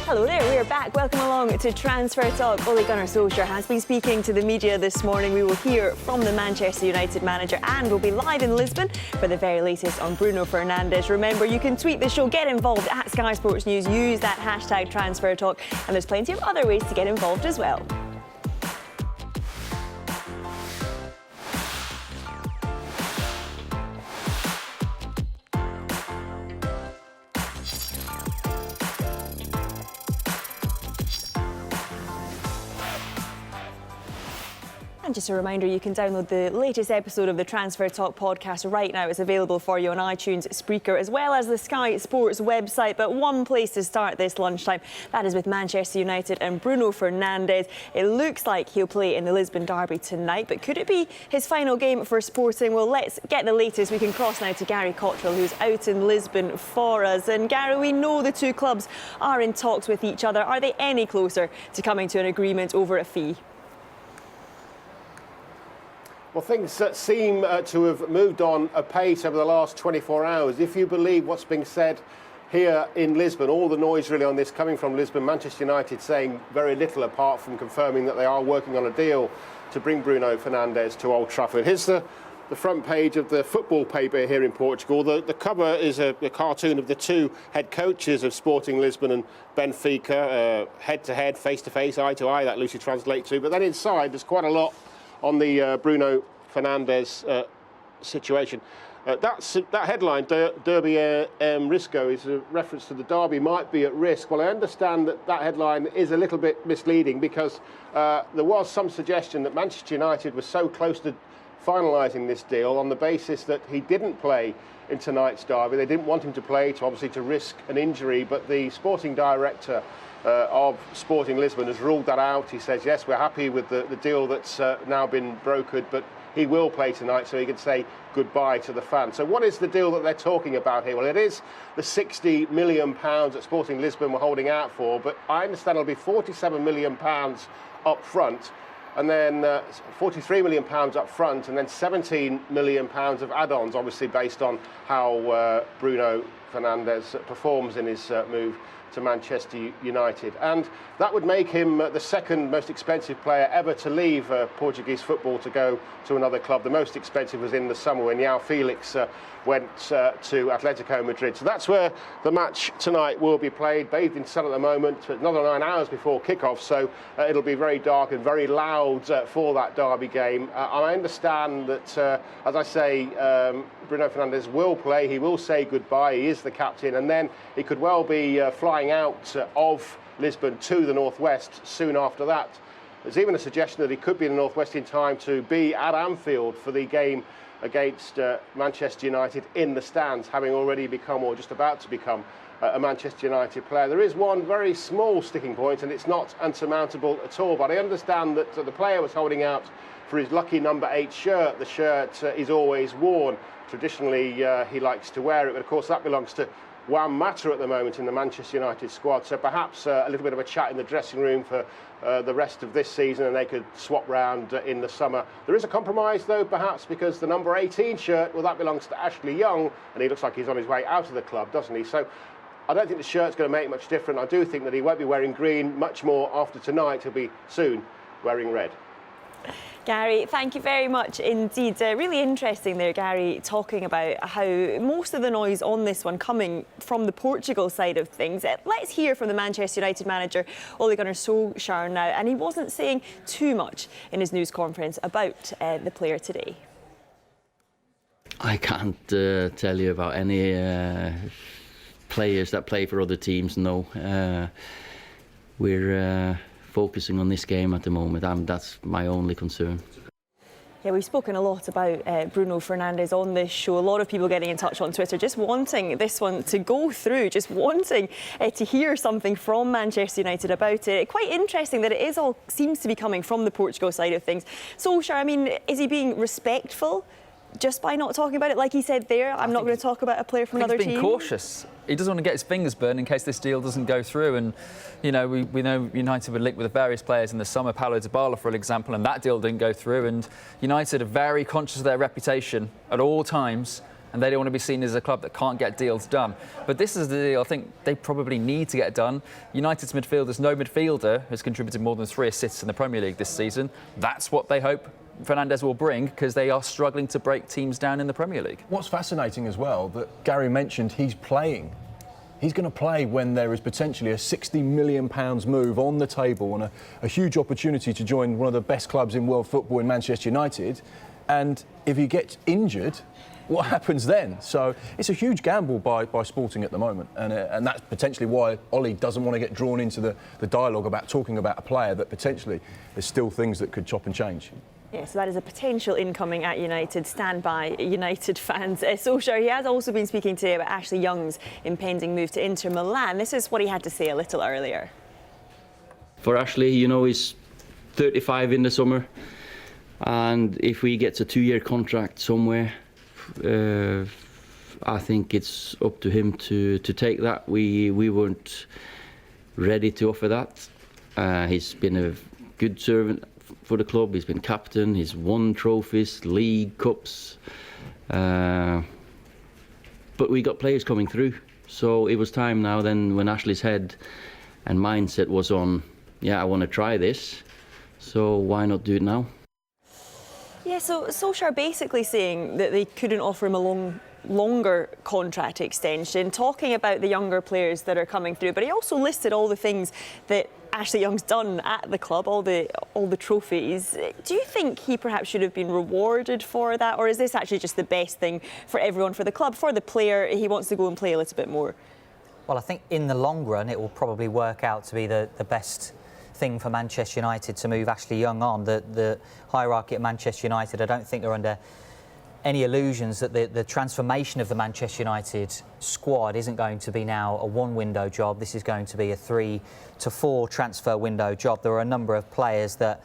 Hello there, we are back. Welcome along to Transfer Talk. Ole Gunnar Solskjaer has been speaking to the media this morning. We will hear from the Manchester United manager and we'll be live in Lisbon for the very latest on Bruno Fernandes. Remember, you can tweet the show, get involved at Sky Sports News, use that hashtag Transfer Talk, and there's plenty of other ways to get involved as well. And just a reminder, you can download the latest episode of the Transfer Talk podcast right now. It's available for you on iTunes, Spreaker, as well as the Sky Sports website. But one place to start this lunchtime, that is with Manchester United and Bruno Fernandes. It looks like he'll play in the Lisbon derby tonight, but could it be his final game for Sporting? Well, let's get the latest. We can cross now to Gary Cottrell, who's out in Lisbon for us. And Gary, we know the two clubs are in talks with each other. Are they any closer to coming to an agreement over a fee? Well, things seem to have moved on apace over the last 24 hours. If you believe what's being said here in Lisbon, all the noise really on this coming from Lisbon, Manchester United saying very little apart from confirming that they are working on a deal to bring Bruno Fernandes to Old Trafford. Here's the front page of the football paper here in Portugal. The cover is a cartoon of the two head coaches of Sporting Lisbon and Benfica, head-to-head, face-to-face, eye-to-eye, that loosely translates to. But then inside, there's quite a lot on the Bruno Fernandes situation. That headline, Derby Risco, is a reference to the derby might be at risk. Well, I understand that headline is a little bit misleading because there was some suggestion that Manchester United was so close to finalising this deal on the basis that he didn't play in tonight's derby. They didn't want him to play, obviously to risk an injury, but the sporting director of Sporting Lisbon has ruled that out. He says, yes, we're happy with the deal that's now been brokered, but he will play tonight so he can say goodbye to the fans. So what is the deal that they're talking about here? Well, it is the £60 million that Sporting Lisbon were holding out for, but I understand it'll be £47 million up front, and then £43 million up front, and then £17 million of add-ons, obviously based on how Bruno Fernandes performs in his move to Manchester United. And that would make him the second most expensive player ever to leave Portuguese football to go to another club. The most expensive was in the summer when João Felix went to Atletico Madrid. So that's where the match tonight will be played, bathed in sun at the moment, another 9 hours before kick-off, so it'll be very dark and very loud for that derby game. I understand that, as I say, Bruno Fernandes will play, he will say goodbye, he is the captain, and then he could well be flying out of Lisbon to the northwest soon after that. There's even a suggestion that he could be in the northwest in time to be at Anfield for the game against Manchester United in the stands, having already become, or just about to become, a Manchester United player. There is one very small sticking point, and it's not unsurmountable at all, but I understand that the player was holding out for his lucky number 8 shirt. The shirt is always worn. Traditionally, he likes to wear it, but of course that belongs to Juan Mata at the moment in the Manchester United squad, so perhaps a little bit of a chat in the dressing room for the rest of this season, and they could swap round in the summer. There is a compromise though, perhaps, because the number 18 shirt, well, that belongs to Ashley Young, and he looks like he's on his way out of the club, doesn't he? So I don't think the shirt's going to make much difference. I do think that he won't be wearing green much more after tonight. He'll be soon wearing red. Gary, thank you very much indeed. Really interesting there, Gary, talking about how most of the noise on this one coming from the Portugal side of things. Let's hear from the Manchester United manager, Ole Gunnar Solskjaer now, and he wasn't saying too much in his news conference about the player today. I can't tell you about any players that play for other teams, no. We're focusing on this game at the moment. That's my only concern. Yeah, we've spoken a lot about Bruno Fernandes on this show. A lot of people getting in touch on Twitter, just wanting this one to go through, just wanting to hear something from Manchester United about it. Quite interesting that it is all seems to be coming from the Portugal side of things. Solskjaer, I mean, is he being respectful just by not talking about it? Like he said there, I'm not going to talk about a player from another team. He's being cautious. He doesn't want to get his fingers burned in case this deal doesn't go through. And, you know, we know United were linked with various players in the summer, Paulo Dybala, for example, and that deal didn't go through. And United are very conscious of their reputation at all times. and they don't want to be seen as a club that can't get deals done. But this is the deal I think they probably need to get done. United's midfielders, no midfielder has contributed more than 3 assists in the Premier League this season. That's what they hope Fernandes will bring, because they are struggling to break teams down in the Premier League. What's fascinating as well, that Gary mentioned he's playing. He's going to play when there is potentially a £60 million move on the table and a huge opportunity to join one of the best clubs in world football in Manchester United. And if he gets injured, what happens then? So it's a huge gamble by Sporting at the moment. And that's potentially why Ollie doesn't want to get drawn into the dialogue about talking about a player that potentially there's still things that could chop and change. Yeah, so that is a potential incoming at United. Stand by, United fans. Solskjaer, he has also been speaking today about Ashley Young's impending move to Inter Milan. This is what he had to say a little earlier. For Ashley, you know, he's 35 in the summer, and if he gets a 2-year contract somewhere, I think it's up to him to take that. We weren't ready to offer that. He's been a good servant for the club. He's been captain, he's won trophies, league, cups, but we got players coming through, so it was time now then when Ashley's head and mindset was on, yeah, I want to try this, so why not do it now? Yeah, so Solskjaer basically saying that they couldn't offer him a longer contract extension, talking about the younger players that are coming through, but he also listed all the things that Ashley Young's done at the club, all the trophies. Do you think he perhaps should have been rewarded for that, or is this actually just the best thing for everyone, for the club, for the player? He wants to go and play a little bit more. Well, I think in the long run it will probably work out to be the best thing for Manchester United to move Ashley Young on. The hierarchy at Manchester United, I don't think are under any illusions that the transformation of the Manchester United squad isn't going to be now a 1-window job. This is going to be a 3 to 4 transfer window job. There are a number of players that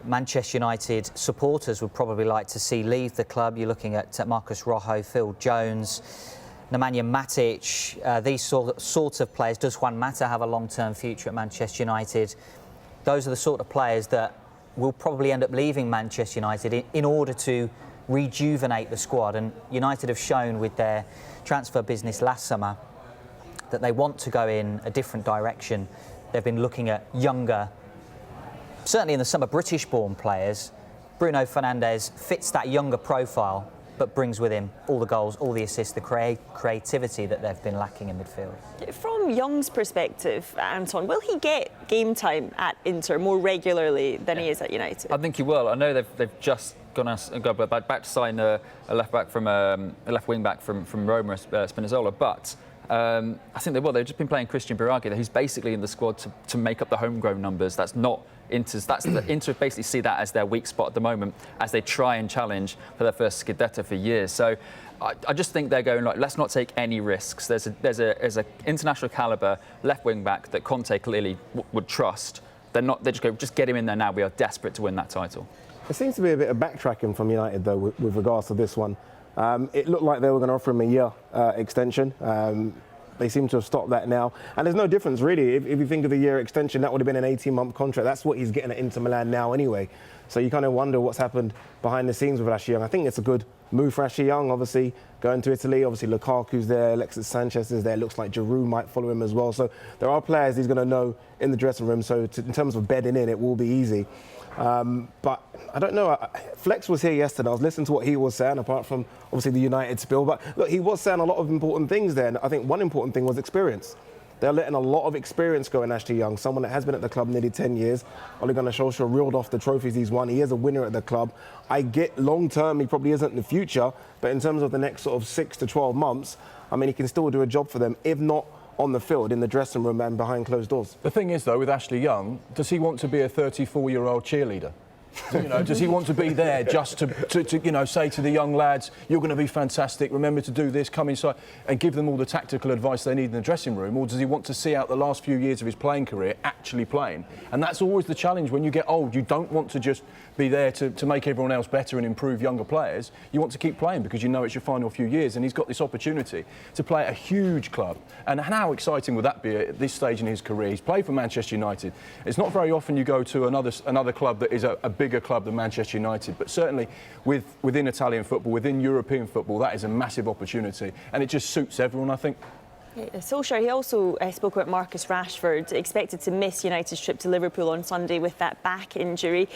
Manchester United supporters would probably like to see leave the club. You're looking at Marcus Rojo, Phil Jones, Nemanja Matic, these sorts of players. Does Juan Mata have a long-term future at Manchester United? Those are the sort of players that will probably end up leaving Manchester United in order to rejuvenate the squad. And United have shown with their transfer business last summer that they want to go in a different direction. They've been looking at younger, certainly in the summer, British-born players. Bruno Fernandes fits that younger profile, but brings with him all the goals, all the assists, the creativity that they've been lacking in midfield. From Young's perspective, Anton, will he get game time at Inter more regularly than he is at United? I think he will. I know they've just gone back to sign a left wing back from Roma, Spinazzola, but I think they will. They've just been playing Christian Biraghi, who's basically in the squad to make up the homegrown numbers. That's not Inter's. Inter basically see that as their weak spot at the moment, as they try and challenge for their first Scudetto for years. So I just think they're going like, let's not take any risks. There's a international caliber left wing back that Conte clearly would trust. They just go, just get him in there now. We are desperate to win that title. There seems to be a bit of backtracking from United, though, with regards to this one. It looked like they were going to offer him a year extension. They seem to have stopped that now. And there's no difference, really. If you think of the year extension, that would have been an 18-month contract. That's what he's getting at Inter Milan now anyway. So you kind of wonder what's happened behind the scenes with Ashley Young. I think it's a good move for Ashley Young, obviously, going to Italy. Obviously, Lukaku's there, Alexis Sanchez is there. Looks like Giroud might follow him as well. So there are players he's going to know in the dressing room. So in terms of bedding in, it will be easy. But I don't know. Flex was here yesterday. I was listening to what he was saying, apart from obviously the United spill. But look, he was saying a lot of important things there. And I think one important thing was experience. They're letting a lot of experience go in Ashley Young, someone that has been at the club nearly 10 years. Ole Gunnar Solskjaer reeled off the trophies he's won. He is a winner at the club. I get long term, he probably isn't in the future. But in terms of the next sort of 6 to 12 months, I mean, he can still do a job for them, if not on the field, in the dressing room and behind closed doors. The thing is, though, with Ashley Young, does he want to be a 34-year-old cheerleader? You know, does he want to be there just to you know, say to the young lads, you're going to be fantastic, remember to do this, come inside, and give them all the tactical advice they need in the dressing room? Or does he want to see out the last few years of his playing career actually playing? And that's always the challenge when you get old. You don't want to just be there to make everyone else better and improve younger players. You want to keep playing because you know it's your final few years, and he's got this opportunity to play at a huge club. And how exciting would that be at this stage in his career? He's played for Manchester United. It's not very often you go to another club that is a bigger club than Manchester United, but certainly within Italian football, within European football, that is a massive opportunity, and it just suits everyone, I think. Solskjaer, he also spoke about Marcus Rashford, expected to miss United's trip to Liverpool on Sunday with that back injury.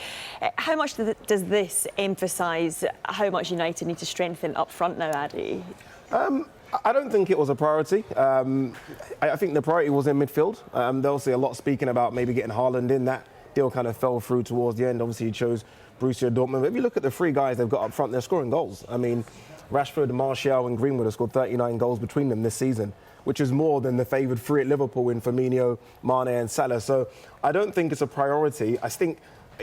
How much does this emphasise how much United need to strengthen up front now, Addy? I don't think it was a priority. I think the priority was in midfield. There was a lot speaking about maybe getting Haaland in. That deal kind of fell through towards the end. Obviously, he chose Borussia Dortmund. But if you look at the three guys they've got up front, they're scoring goals. I mean, Rashford, Martial and Greenwood have scored 39 goals between them this season, which is more than the favoured three at Liverpool in Firmino, Mane and Salah. So I don't think it's a priority. I think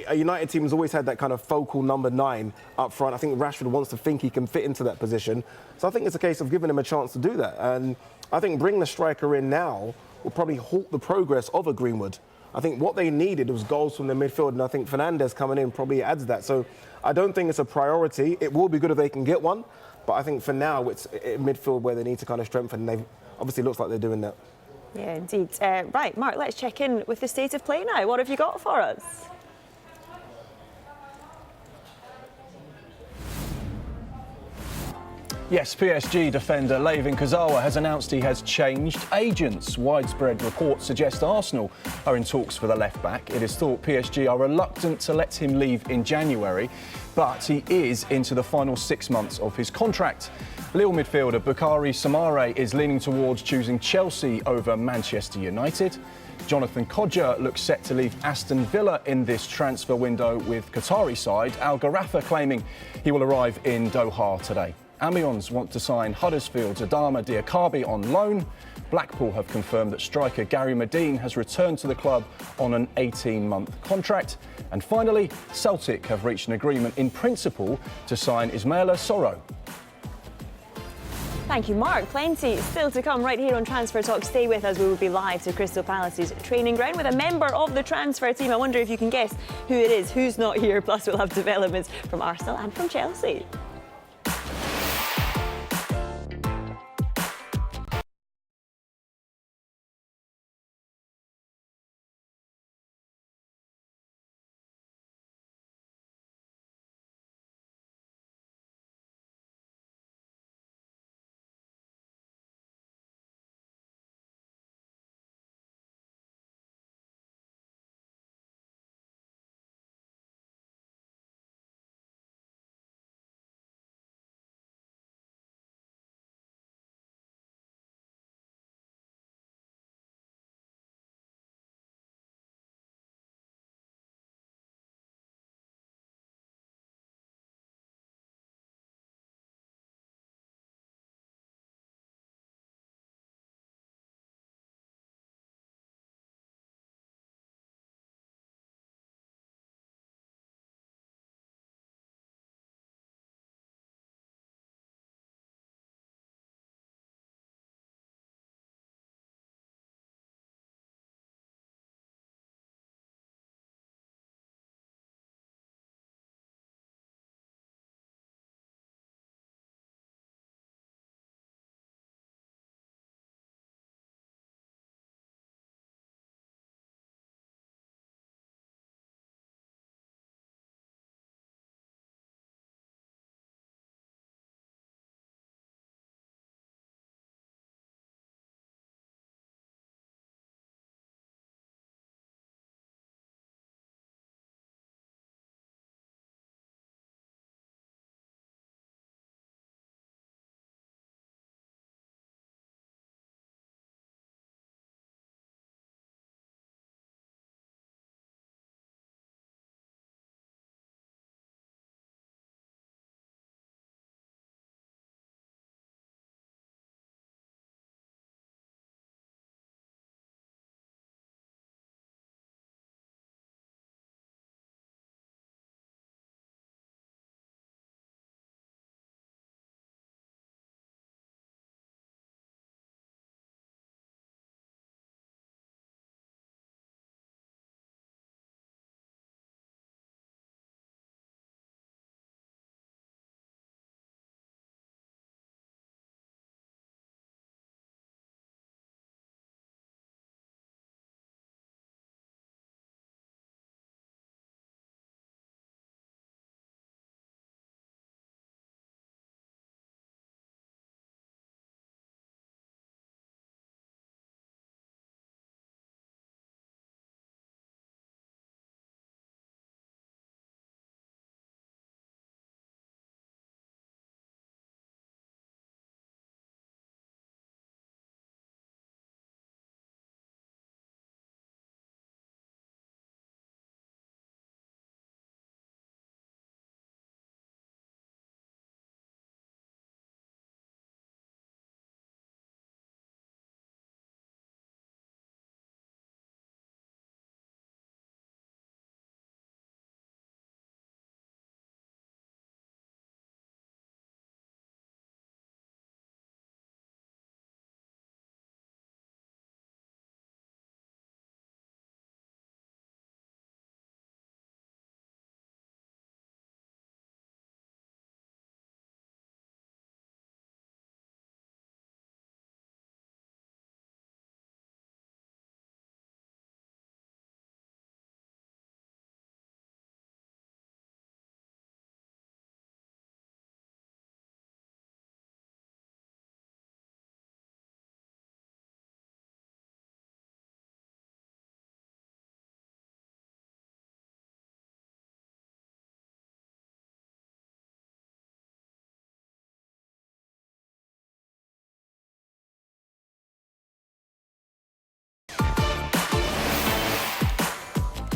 a United team has always had that kind of focal number 9 up front. I think Rashford wants to think he can fit into that position. So I think it's a case of giving him a chance to do that. And I think bringing the striker in now will probably halt the progress of a Greenwood. I think what they needed was goals from the midfield, and I think Fernandes coming in probably adds that. So I don't think it's a priority. It will be good if they can get one, but I think for now it's midfield where they need to kind of strengthen. They obviously looks like they're doing that. Yeah, indeed. Right, Mark, let's check in with the state of play now. What have you got for us? Yes, PSG defender Layvin Kurzawa has announced he has changed agents. Widespread reports suggest Arsenal are in talks for the left-back. It is thought PSG are reluctant to let him leave in January, but he is into the final 6 months of his contract. Lille midfielder Boukari Soumaré is leaning towards choosing Chelsea over Manchester United. Jonathan Kodjia looks set to leave Aston Villa in this transfer window, with Qatari side Al Gharafa claiming he will arrive in Doha today. Amiens want to sign Huddersfield's Adama Diakhaby on loan. Blackpool have confirmed that striker Gary Medine has returned to the club on an 18-month contract. And finally, Celtic have reached an agreement in principle to sign Ismaila Soro. Thank you, Mark. Plenty still to come right here on Transfer Talk. Stay with us. We will be live to Crystal Palace's training ground with a member of the transfer team. I wonder if you can guess who it is, who's not here. Plus, we'll have developments from Arsenal and from Chelsea.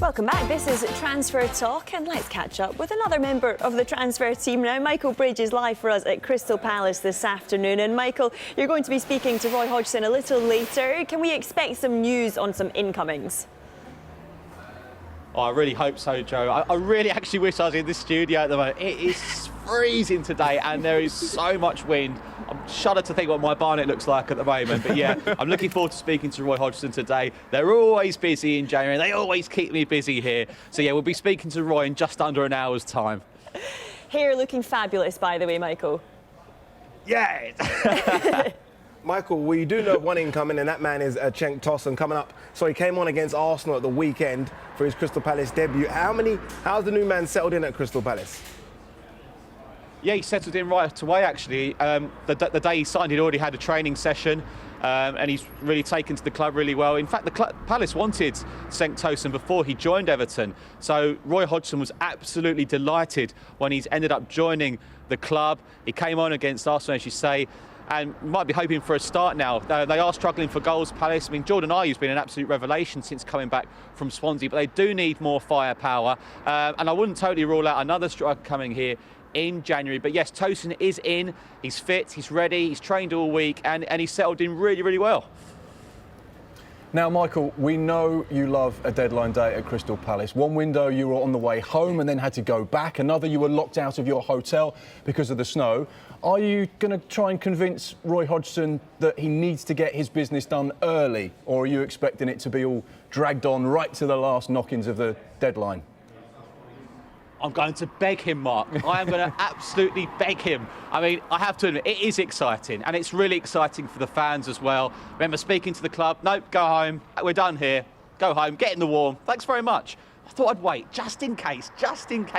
Welcome back. This is Transfer Talk, and let's catch up with another member of the transfer team now. Michael Bridge is live for us at Crystal Palace this afternoon. And Michael, you're going to be speaking to Roy Hodgson a little later. Can we expect some news on some incomings? Oh, I really hope so, Joe. I really actually wish I was in the studio at the moment. It is freezing today and there is so much wind. I'm shuddered to think what my Barnet looks like at the moment. But yeah, I'm looking forward to speaking to Roy Hodgson today. They're always busy in January. They always keep me busy here. So yeah, we'll be speaking to Roy in just under an hour's time. Hair looking fabulous, by the way, Michael. Yeah. Michael, we do know one incoming, and that man is Tosun coming up. So he came on against Arsenal at the weekend for his Crystal Palace debut. How's the new man settled in at Crystal Palace? Yeah, he settled in right away, actually. The day he signed, he'd already had a training session, and he's really taken to the club really well. In fact, Palace wanted St Tosun before he joined Everton. So Roy Hodgson was absolutely delighted when he's ended up joining the club. He came on against Arsenal, as you say, and might be hoping for a start now. They are struggling for goals, Palace. I mean, Jordan Ayew's been an absolute revelation since coming back from Swansea, but they do need more firepower. And I wouldn't totally rule out another striker coming here in January. But yes, Tosun is in, he's fit, he's ready, he's trained all week, and he's settled in really, really well. Now, Michael, we know you love a deadline day at Crystal Palace. One window you were on the way home and then had to go back. Another you were locked out of your hotel because of the snow. Are you going to try and convince Roy Hodgson that he needs to get his business done early, or are you expecting it to be all dragged on right to the last knock-ins of the deadline? I'm going to beg him, Mark. I am going to absolutely beg him. I mean, I have to admit, it is exciting, and it's really exciting for the fans as well. Remember speaking to the club, nope, go home, we're done here, go home, get in the warm, thanks very much. I thought I'd wait, just in case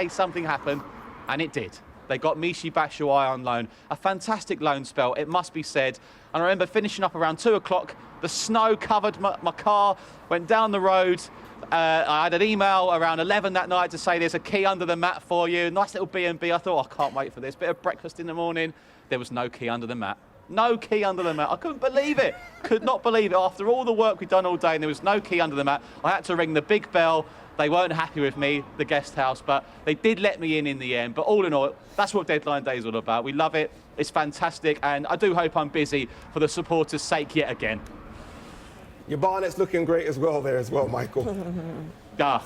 something happened, and it did. They got Michy Batshuayi on loan, a fantastic loan spell, it must be said. And I remember finishing up around 2 o'clock, the snow covered my car, went down the road. I had an email around 11 that night to say there's a key under the mat for you. Nice little B&B. I thought, I can't wait for this. Bit of breakfast in the morning. There was no key under the mat. No key under the mat. I couldn't believe it. Could not believe it. After all the work we'd done all day and there was no key under the mat, I had to ring the big bell. They weren't happy with me, the guest house, but they did let me in the end. But all in all, that's what deadline day is all about. We love it. It's fantastic. And I do hope I'm busy for the supporters' sake yet again. Your Barnet's looking great as well there as well, Michael. You're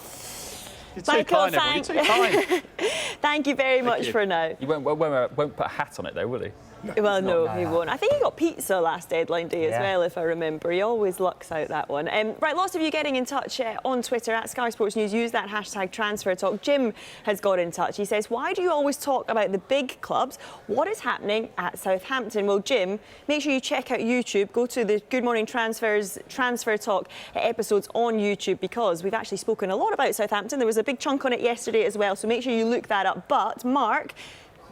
too Michael, kind, everyone. You're too kind. Thank you very much for now. He won't put a hat on it, though, will he? Well, no, he won't. I think he got pizza last deadline day as well, if I remember. He always lucks out that one. Right, lots of you getting in touch on Twitter at Sky Sports News. Use that hashtag Transfer Talk. Jim has got in touch. He says, why do you always talk about the big clubs? What is happening at Southampton? Well, Jim, make sure you check out YouTube. Go to the Good Morning Transfers Transfer Talk episodes on YouTube, because we've actually spoken a lot about Southampton. There was a big chunk on it yesterday as well, so make sure you look that up. But, Mark,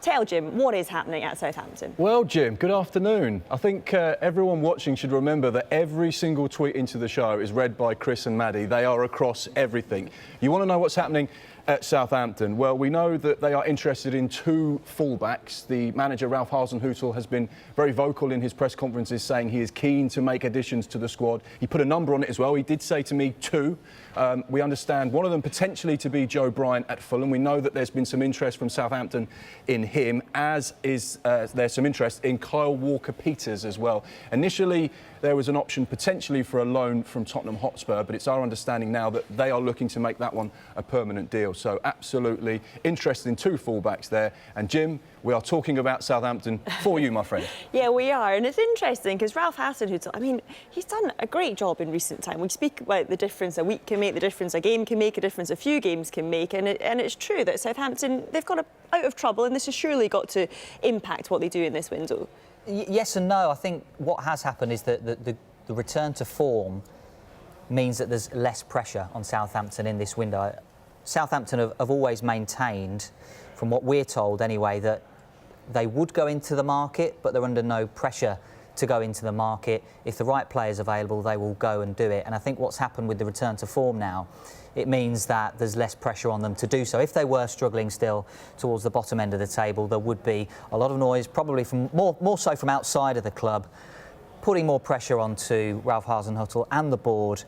tell Jim what is happening at Southampton. Well, Jim, good afternoon. I think everyone watching should remember that every single tweet into the show is read by Chris and Maddie. They are across everything. You want to know what's happening at Southampton? Well, we know that they are interested in 2 fullbacks. The manager, Ralph Hasenhüttl, has been very vocal in his press conferences saying he is keen to make additions to the squad. He put a number on it as well. He did say to me 2. We understand one of them potentially to be Joe Bryant at Fulham. We know that there's been some interest from Southampton in him, as is there's some interest in Kyle Walker-Peters as well. Initially, there was an option potentially for a loan from Tottenham Hotspur, but it's our understanding now that they are looking to make that one a permanent deal. So absolutely interested in 2 fullbacks there. And Jim, we are talking about Southampton for you, my friend. Yeah, we are. And it's interesting because Ralph Hasenhüttl, I mean, he's done a great job in recent time. We speak about the difference a week can make, the difference a game can make, a difference a few games can make. And it's true that Southampton, they've got out of trouble, and this has surely got to impact what they do in this window. Yes and no. I think what has happened is that the return to form means that there's less pressure on Southampton in this window. Southampton have always maintained, from what we're told anyway, that they would go into the market, but they're under no pressure to go into the market. If the right player's available, they will go and do it. And I think what's happened with the return to form now, it means that there's less pressure on them to do so. If they were struggling still towards the bottom end of the table, there would be a lot of noise, probably from more so from outside of the club, putting more pressure onto Ralph Hasenhüttl and the board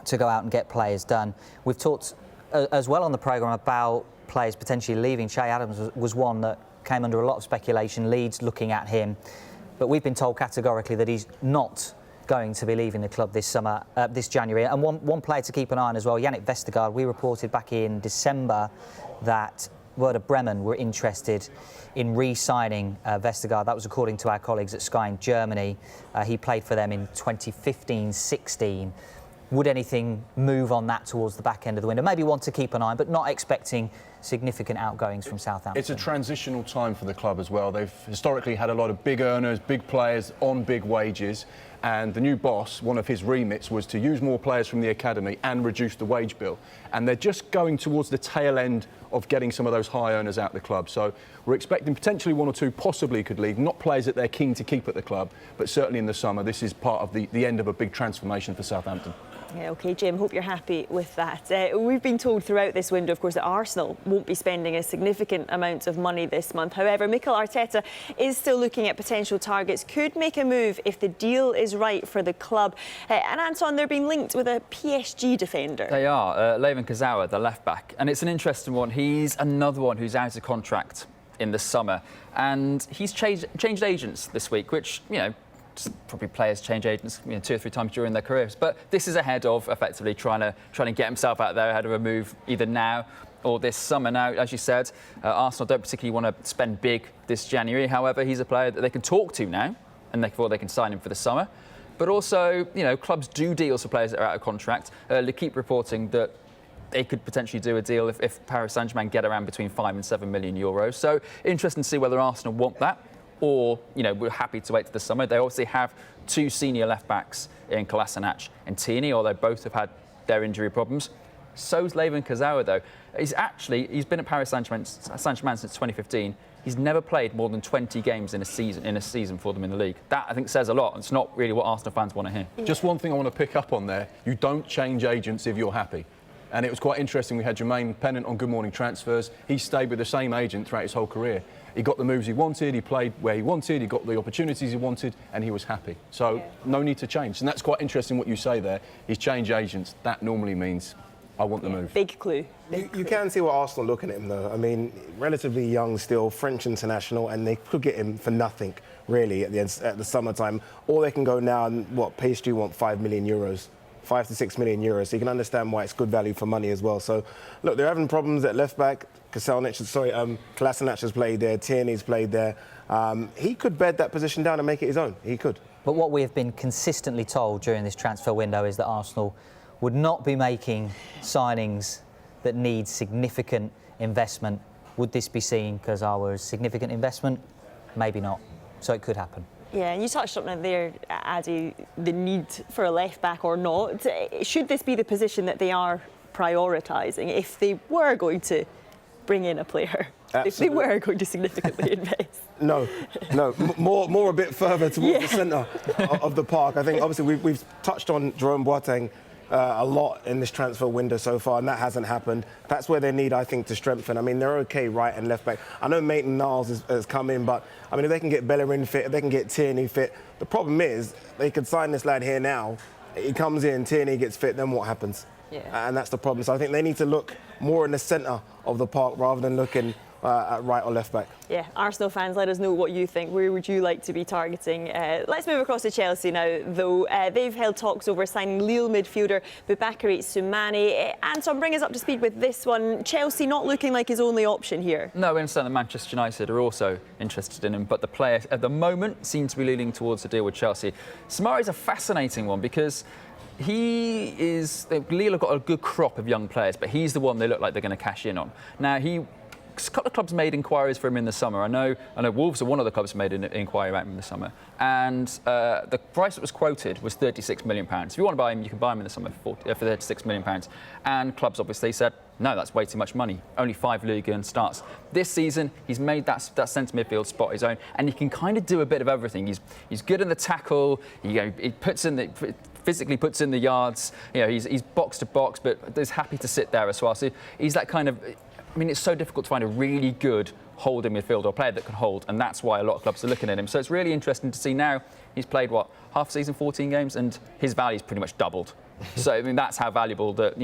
to go out and get players done. We've talked as well on the programme about players potentially leaving. Che Adams was one that came under a lot of speculation, Leeds looking at him. But we've been told categorically that he's not going to be leaving the club this summer, this January. And one player to keep an eye on as well, Yannick Vestergaard. We reported back in December that Werder Bremen were interested in re-signing Vestergaard. That was according to our colleagues at Sky in Germany. He played for them in 2015-16. Would anything move on that towards the back end of the window? Maybe one to keep an eye on, but not expecting significant outgoings from Southampton. It's a transitional time for the club as well. They've historically had a lot of big earners, big players on big wages, and the new boss, one of his remits was to use more players from the academy and reduce the wage bill. And they're just going towards the tail end of getting some of those high earners out of the club. So we're expecting potentially one or two possibly could leave, not players that they're keen to keep at the club, but certainly in the summer, this is part of the end of a big transformation for Southampton. Yeah, OK, Jim, hope you're happy with that. We've been told throughout this window, of course, that Arsenal won't be spending a significant amount of money this month. However, Mikel Arteta is still looking at potential targets, could make a move if the deal is right for the club. And Anton, they're being linked with a PSG defender. They are, Layvin Kurzawa, the left-back. And it's an interesting one. He's another one who's out of contract in the summer. And he's changed agents this week, which, you know, probably players change agents 2 or 3 times during their careers, but this is ahead of effectively trying to get himself out there ahead of a move either now or this summer. Now, as you said, Arsenal don't particularly want to spend big this January. However, he's a player that they can talk to now, and before they can sign him for the summer. But also, you know, clubs do deals for players that are out of contract. L'Equipe reporting that they could potentially do a deal if Paris Saint-Germain get around between 5 and 7 million euros. So interesting to see whether Arsenal want that, or, you know, we're happy to wait to the summer. They obviously have 2 senior left-backs in Kolasinac and Tierney, although both have had their injury problems. So's Layvin Kurzawa, though. He's been at Paris Saint-Germain since 2015. He's never played more than 20 games in a season for them in the league. That, I think, says a lot. It's not really what Arsenal fans want to hear. Just one thing I want to pick up on there. You don't change agents if you're happy. And it was quite interesting. We had Jermaine Pennant on Good Morning Transfers. He stayed with the same agent throughout his whole career. He got the moves he wanted, he played where he wanted, he got the opportunities he wanted, and he was happy. So no need to change. And that's quite interesting what you say there. He's changed agents. That normally means I want the move. Big clue. You can see what Arsenal looking at him, though. I mean, relatively young still, French international, and they could get him for nothing, really, at the summertime. Or they can go now and, PSG want 5 million euros. 5 to 6 million euros. So you can understand why it's good value for money as well. So, look, they're having problems at left back. Kolasinac has played there. Tierney's played there. He could bed that position down and make it his own. He could. But what we have been consistently told during this transfer window is that Arsenal would not be making signings that need significant investment. Would this be seen, Kurzawa, as significant investment? Maybe not. So it could happen. Yeah, and you touched on it there, Addy, the need for a left-back or not. Should this be the position that they are prioritising if they were going to bring in a player? Absolutely. If they were going to significantly invest? No. More a bit further towards the centre of the park. I think, obviously, we've touched on Jerome Boateng a lot in this transfer window so far, and that hasn't happened. That's where they need, I think, to strengthen. I mean, they're okay right and left back. I know Maitland-Niles has come in, but, I mean, if they can get Bellerin fit, if they can get Tierney fit, the problem is they could sign this lad here now. He comes in, Tierney gets fit, then what happens? Yeah. And that's the problem. So I think they need to look more in the centre of the park rather than looking at right or left back. Yeah, Arsenal fans, let us know what you think. Where would you like to be targeting? Let's move across to Chelsea now, though. They've held talks over signing Lille midfielder Boubakary Soumane. Anton, bring us up to speed with this one. Chelsea not looking like his only option here. No, we understand that Manchester United are also interested in him, but the player at the moment seems to be leaning towards a deal with Chelsea. Soumane is a fascinating one because Lille have got a good crop of young players, but he's the one they look like they're going to cash in on. Now, a couple of clubs made inquiries for him in the summer. I know Wolves are one of the clubs who made an inquiry about him in the summer. And the price that was quoted was £36 million. If you want to buy him, you can buy him in the summer for £36 million. And clubs obviously said, no, that's way too much money. Only 5 Ligue 1 starts. This season, he's made that centre midfield spot his own. And he can kind of do a bit of everything. He's good in the tackle. He physically puts in the yards. He's box to box, but is happy to sit there as well. So he's that kind of... I mean, it's so difficult to find a really good holding midfielder or player that can hold, and that's why a lot of clubs are looking at him. So it's really interesting to see now He's played, what, half season, 14 games, and his value's pretty much doubled. So, I mean, that's how valuable that,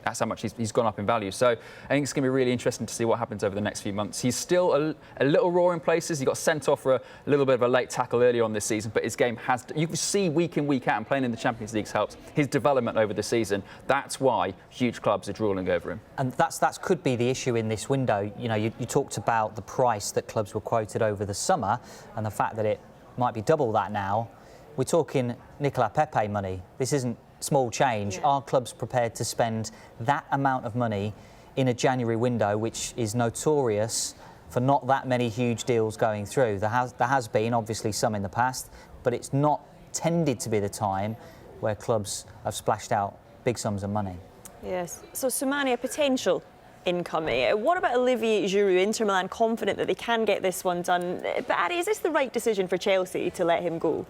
that's how much he's gone up in value. So I think it's going to be really interesting to see what happens over the next few months. He's still a little raw in places. He got sent off for a little bit of a late tackle earlier on this season, but his game has, you can see week in, week out, and playing in the Champions League's helped his development over the season. That's why huge clubs are drooling over him. And that could be the issue in this window. You talked about the price that clubs were quoted over the summer and the fact that it might be double that now. We're talking Nicola Pepe money. This isn't small change. Yeah. Are clubs prepared to spend that amount of money in a January window, which is notorious for not that many huge deals going through? There has been obviously some in the past, but it's not tended to be the time where clubs have splashed out big sums of money. Yes. So Soumania, potential incoming. What about Olivier Giroud? Inter Milan confident that they can get this one done. But Addy, is this the right decision for Chelsea to let him go?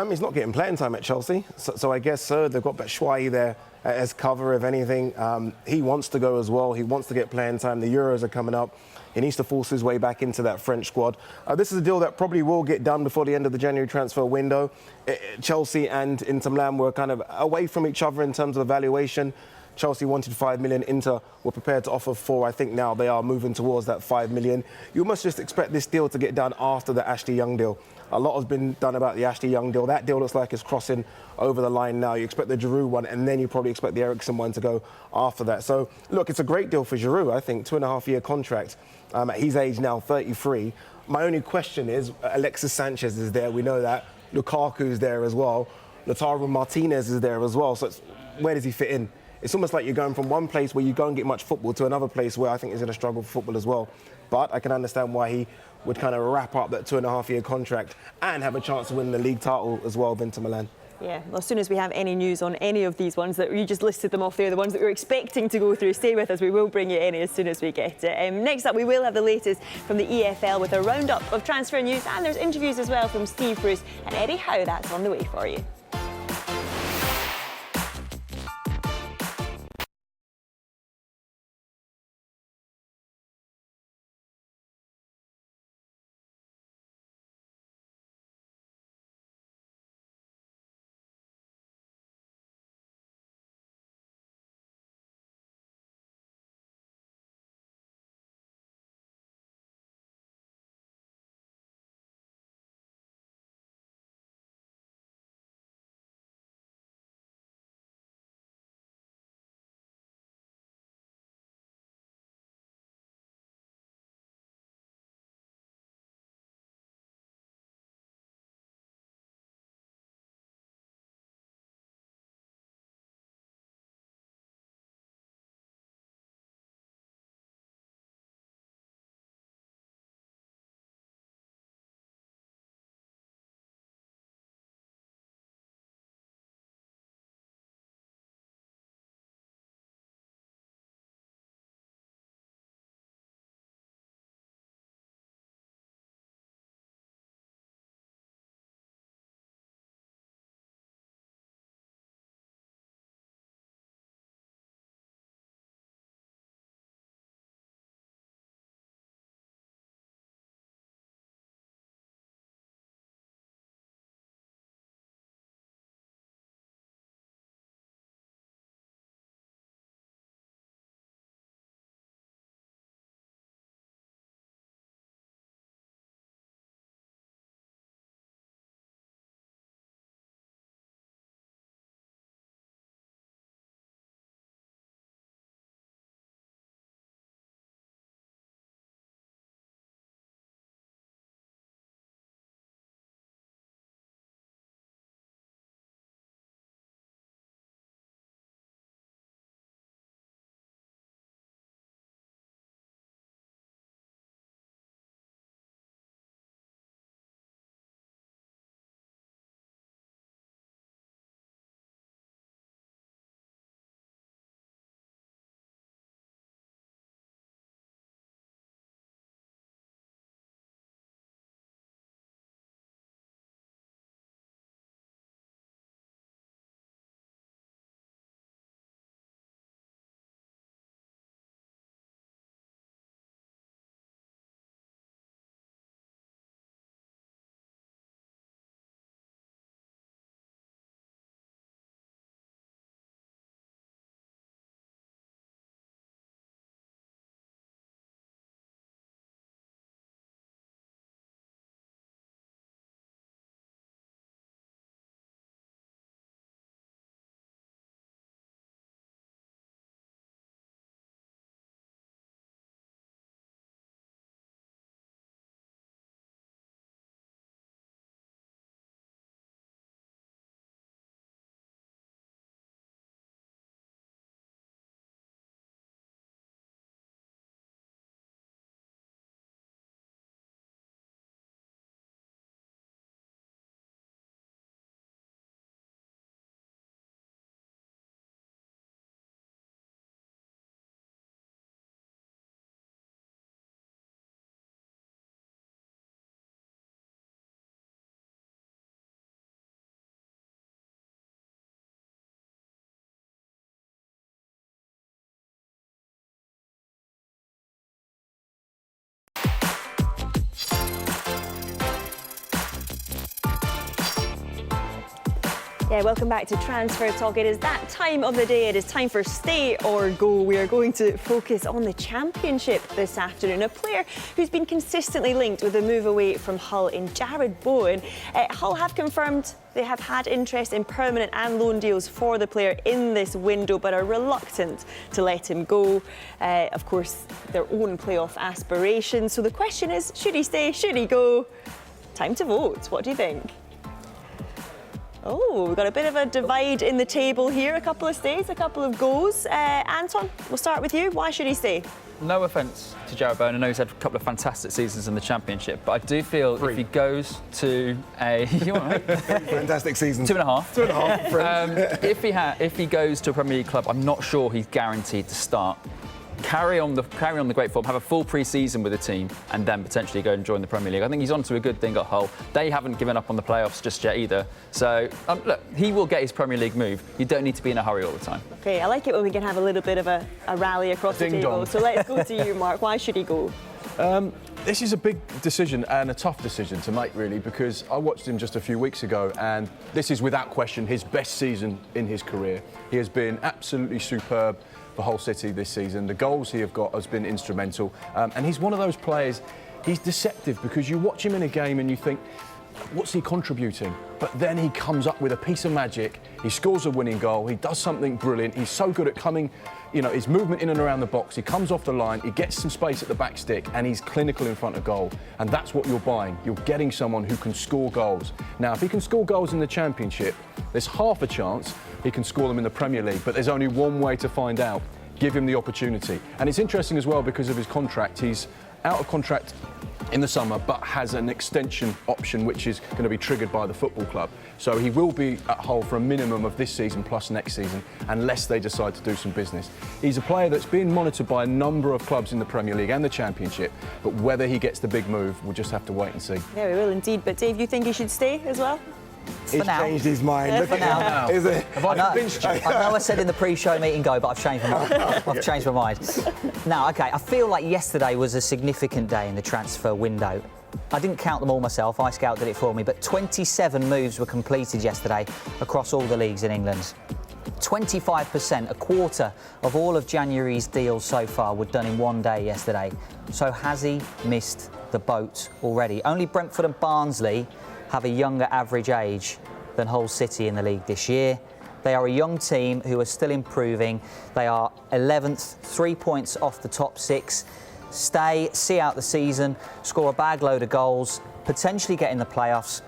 He's not getting playing time at Chelsea, so I guess so. They've got Batshuayi there as cover, if anything. He wants to go as well. He wants to get playing time. The Euros are coming up. He needs to force his way back into that French squad. This is a deal that probably will get done before the end of the January transfer window. Chelsea and Inter Milan were kind of away from each other in terms of evaluation. Chelsea wanted 5 million, Inter were prepared to offer 4. I think now they are moving towards that 5 million. You must just expect this deal to get done after the Ashley Young deal. A lot has been done about the Ashley Young deal. That deal looks like it's crossing over the line now. You expect the Giroud one, and then you probably expect the Eriksen one to go after that. So, look, it's a great deal for Giroud, I think. 2.5-year contract. At his age now, 33. My only question is, Alexis Sanchez is there, we know that. Lukaku's there as well. Lautaro Martinez is there as well. So where does he fit in? It's almost like you're going from one place where you don't get much football to another place where I think he's going to struggle for football as well. But I can understand why he would kind of wrap up that 2.5-year contract and have a chance to win the league title as well with Inter Milan. Yeah, well, as soon as we have any news on any of these ones that you just listed them off there, the ones that we're expecting to go through, stay with us. We will bring you any as soon as we get it. Next up, we will have the latest from the EFL with a roundup of transfer news, and there's interviews as well from Steve Bruce and Eddie Howe. That's on the way for you. Yeah, welcome back to Transfer Talk. It is that time of the day. It is time for Stay or Go. We are going to focus on the Championship this afternoon. A player who's been consistently linked with a move away from Hull in Jarrod Bowen. Hull have confirmed they have had interest in permanent and loan deals for the player in this window, but are reluctant to let him go. Of course, their own playoff aspirations. So the question is, should he stay? Should he go? Time to vote. What do you think? Oh, we've got a bit of a divide in the table here. A couple of stays, a couple of goes. Anton, we'll start with you. Why should he stay? No offence to Jarrod Bowen. I know he's had a couple of fantastic seasons in the Championship, but I do feel if he goes to a... You want to Fantastic season. 2.5. 2.5. If he goes to a Premier League club, I'm not sure he's guaranteed to start. Carry on the great form, have a full pre-season with the team, and then potentially go and join the Premier League. I think he's onto a good thing at Hull. They haven't given up on the playoffs just yet either. So, look, he will get his Premier League move. You don't need to be in a hurry all the time. OK, I like it when we can have a little bit of a rally across the table. So let's go to you, Mark. Why should he go? This is a big decision and a tough decision to make, really, because I watched him just a few weeks ago, and this is without question his best season in his career. He has been absolutely superb for Hull City this season. The goals he has got has been instrumental, and he's one of those players. He's deceptive because you watch him in a game and you think, what's he contributing? But then he comes up with a piece of magic. He scores a winning goal. He does something brilliant. He's so good at coming, his movement in and around the box. He comes off the line. He gets some space at the back stick, and he's clinical in front of goal. And that's what you're buying. You're getting someone who can score goals. Now, if he can score goals in the Championship, there's half a chance he can score them in the Premier League. But there's only one way to find out. Give him the opportunity. And it's interesting as well because of his contract. He's out of contract in the summer, but has an extension option which is going to be triggered by the football club. So he will be at Hull for a minimum of this season plus next season, unless they decide to do some business. He's a player that's being monitored by a number of clubs in the Premier League and the Championship, but whether he gets the big move, we'll just have to wait and see. Yeah, we will indeed. But Dave, you think he should stay as well? He's changed his mind. Yeah, Look for at now. him. Is it? Have I convinced you? I know I said in the pre-show meeting go, but I've changed my mind. I've changed my mind. Now, OK, I feel like yesterday was a significant day in the transfer window. I didn't count them all myself, iScout did it for me, but 27 moves were completed yesterday across all the leagues in England. 25%, a quarter of all of January's deals so far were done in one day yesterday. So has he missed the boat already? Only Brentford and Barnsley have a younger average age than Hull City in the league this year. They are a young team who are still improving. They are 11th, 3 points off the top 6. Stay, see out the season, score a bag load of goals, potentially get in the playoffs.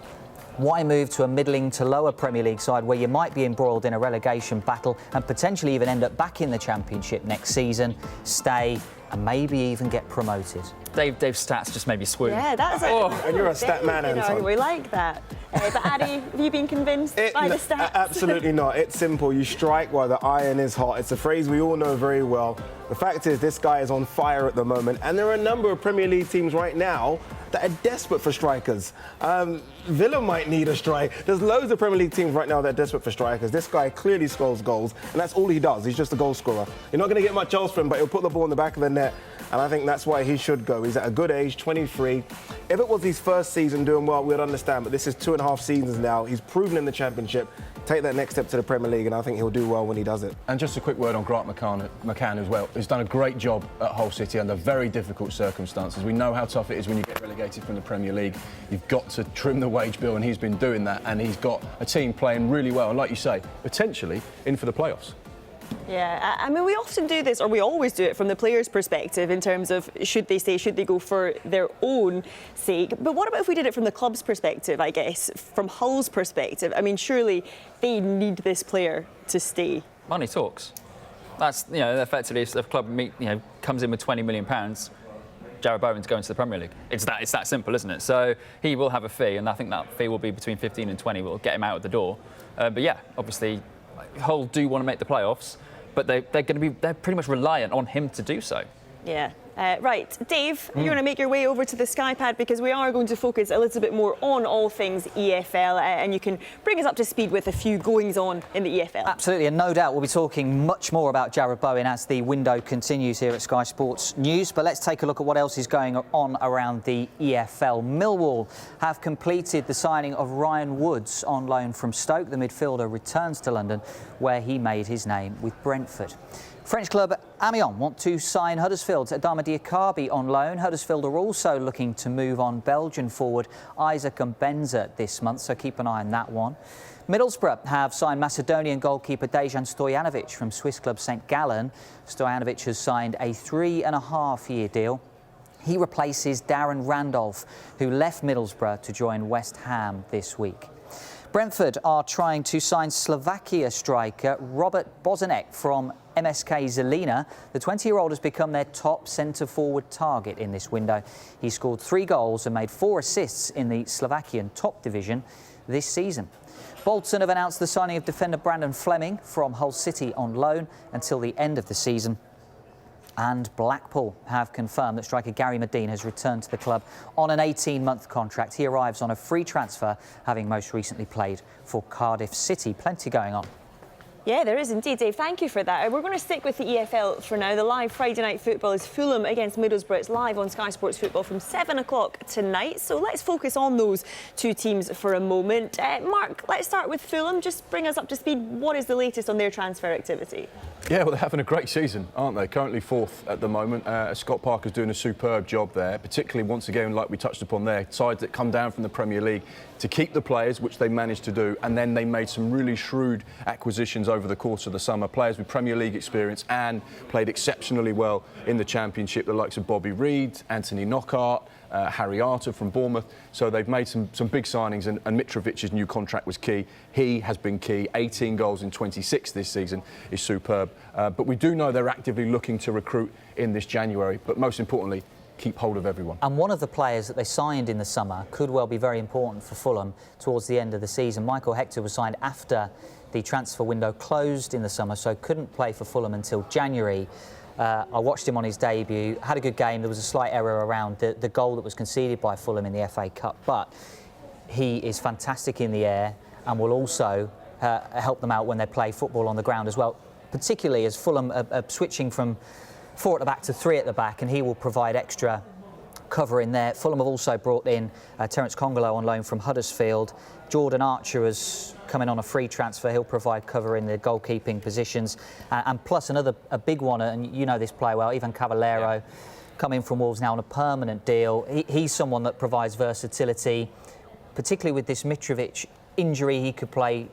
Why move to a middling to lower Premier League side where you might be embroiled in a relegation battle and potentially even end up back in the Championship next season? Stay and maybe even get promoted. Dave's stats just made me swoon. Yeah, that's And you're a stat man, Anton. We like that. But Addy, have you been convinced by the stats? Absolutely not. It's simple. You strike while the iron is hot. It's a phrase we all know very well. The fact is, this guy is on fire at the moment, and there are a number of Premier League teams right now that are desperate for strikers. Villa might need a strike. There's loads of Premier League teams right now that are desperate for strikers. This guy clearly scores goals, and that's all he does. He's just a goal scorer. You're not going to get much else from him, but he'll put the ball in the back of the net, and I think that's why he should go. He's at a good age, 23. If it was his first season doing well, we'd understand, but this is 2.5 seasons now. He's proven in the Championship. Take that next step to the Premier League, and I think he'll do well when he does it. And just a quick word on Grant McCann as well. He's done a great job at Hull City under very difficult circumstances. We know how tough it is when you get relegated from the Premier League. You've got to trim the wage bill, and he's been doing that, and he's got a team playing really well, and like you say, potentially in for the playoffs. Yeah, I mean, we often do this, or we always do it from the player's perspective in terms of should they stay, should they go for their own sake. But what about if we did it from the club's perspective, I guess, from Hull's perspective? I mean, surely they need this player to stay. Money talks. That's, effectively, if the club comes in with £20 million, Jarrod Bowen's going to the Premier League. It's that simple, isn't it? So he will have a fee, and I think that fee will be between 15 and 20. Will get him out of the door. But yeah, obviously, Hull do want to make the playoffs, but they're pretty much reliant on him to do so. Yeah. Right, Dave, you're going to make your way over to the SkyPad because we are going to focus a little bit more on all things EFL, and you can bring us up to speed with a few goings-on in the EFL. Absolutely, and no doubt we'll be talking much more about Jarrod Bowen as the window continues here at Sky Sports News. But let's take a look at what else is going on around the EFL. Millwall have completed the signing of Ryan Woods on loan from Stoke. The midfielder returns to London, where he made his name with Brentford. French club Amiens want to sign Huddersfield's Adama Diakhaby on loan. Huddersfield are also looking to move on Belgian forward Isaac Mbenza this month, so keep an eye on that one. Middlesbrough have signed Macedonian goalkeeper Dejan Stojanovic from Swiss club St Gallen. Stojanovic has signed a 3.5-year deal. He replaces Darren Randolph, who left Middlesbrough to join West Ham this week. Brentford are trying to sign Slovakia striker Robert Bozanek from MSK Zelina. The 20-year-old has become their top centre-forward target in this window. He scored 3 goals and made 4 assists in the Slovakian top division this season. Bolton have announced the signing of defender Brandon Fleming from Hull City on loan until the end of the season. And Blackpool have confirmed that striker Gary Medine has returned to the club on an 18-month contract. He arrives on a free transfer, having most recently played for Cardiff City. Plenty going on. Yeah, there is indeed, Dave. Thank you for that. We're going to stick with the EFL for now. The live Friday night football is Fulham against Middlesbrough. It's live on Sky Sports Football from 7 o'clock tonight. So let's focus on those two teams for a moment. Mark, let's start with Fulham. Just bring us up to speed. What is the latest on their transfer activity? Yeah, well, they're having a great season, aren't they? Currently 4th at the moment. Scott Parker's doing a superb job there, particularly once again, like we touched upon there, sides that come down from the Premier League to keep the players, which they managed to do, and then they made some really shrewd acquisitions over the course of the summer. Players with Premier League experience and played exceptionally well in the Championship, the likes of Bobby Reid, Anthony Knockaert, Harry Arter from Bournemouth. So they've made some big signings, and Mitrovic's new contract was key. He has been key. 18 goals in 26 this season is superb. But we do know they're actively looking to recruit in this January, but most importantly, keep hold of everyone. And one of the players that they signed in the summer could well be very important for Fulham towards the end of the season. Michael Hector was signed after the transfer window closed in the summer, so couldn't play for Fulham until January. I watched him on his debut, had a good game. There was a slight error around the goal that was conceded by Fulham in the FA Cup, but he is fantastic in the air and will also help them out when they play football on the ground as well, particularly as Fulham are switching from 4 at the back to 3 at the back, and he will provide extra cover in there. Fulham have also brought in Terence Congolo on loan from Huddersfield. Jordan Archer has come in on a free transfer. He'll provide cover in the goalkeeping positions. And plus a big one, and you know this player well, Ivan Cavallero, coming from Wolves now on a permanent deal. He's someone that provides versatility, particularly with this Mitrovic injury. He could play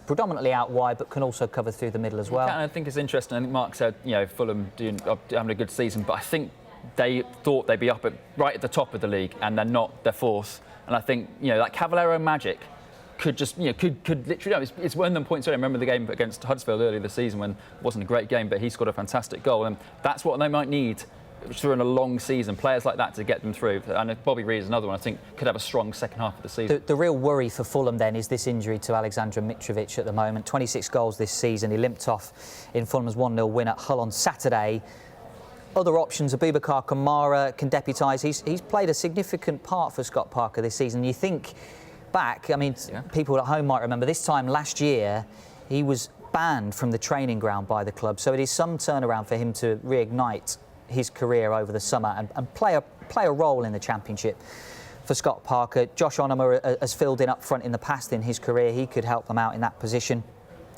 predominantly out wide, but can also cover through the middle as well. I think it's interesting. I think Mark said, Fulham having a good season, but I think they thought they'd be up right at the top of the league, and they're not. They're 4th. And I think that Cavallero magic could just could literally. It's one of them points. I remember the game against Huddersfield earlier this season when it wasn't a great game, but he scored a fantastic goal, and that's what they might need during a long season, players like that to get them through. And Bobby Reid is another one I think could have a strong second half of the season. The real worry for Fulham then is this injury to Alexander Mitrovic at the moment. 26 goals this season. He limped off in Fulham's 1-0 win at Hull on Saturday. Other options, Abubakar Kamara can deputise. He's played a significant part for Scott Parker this season. You think back, people at home might remember this time last year, he was banned from the training ground by the club. So it is some turnaround for him to reignite his career over the summer and play a role in the Championship for Scott Parker. Josh Onoma has filled in up front in the past in his career. He could help them out in that position.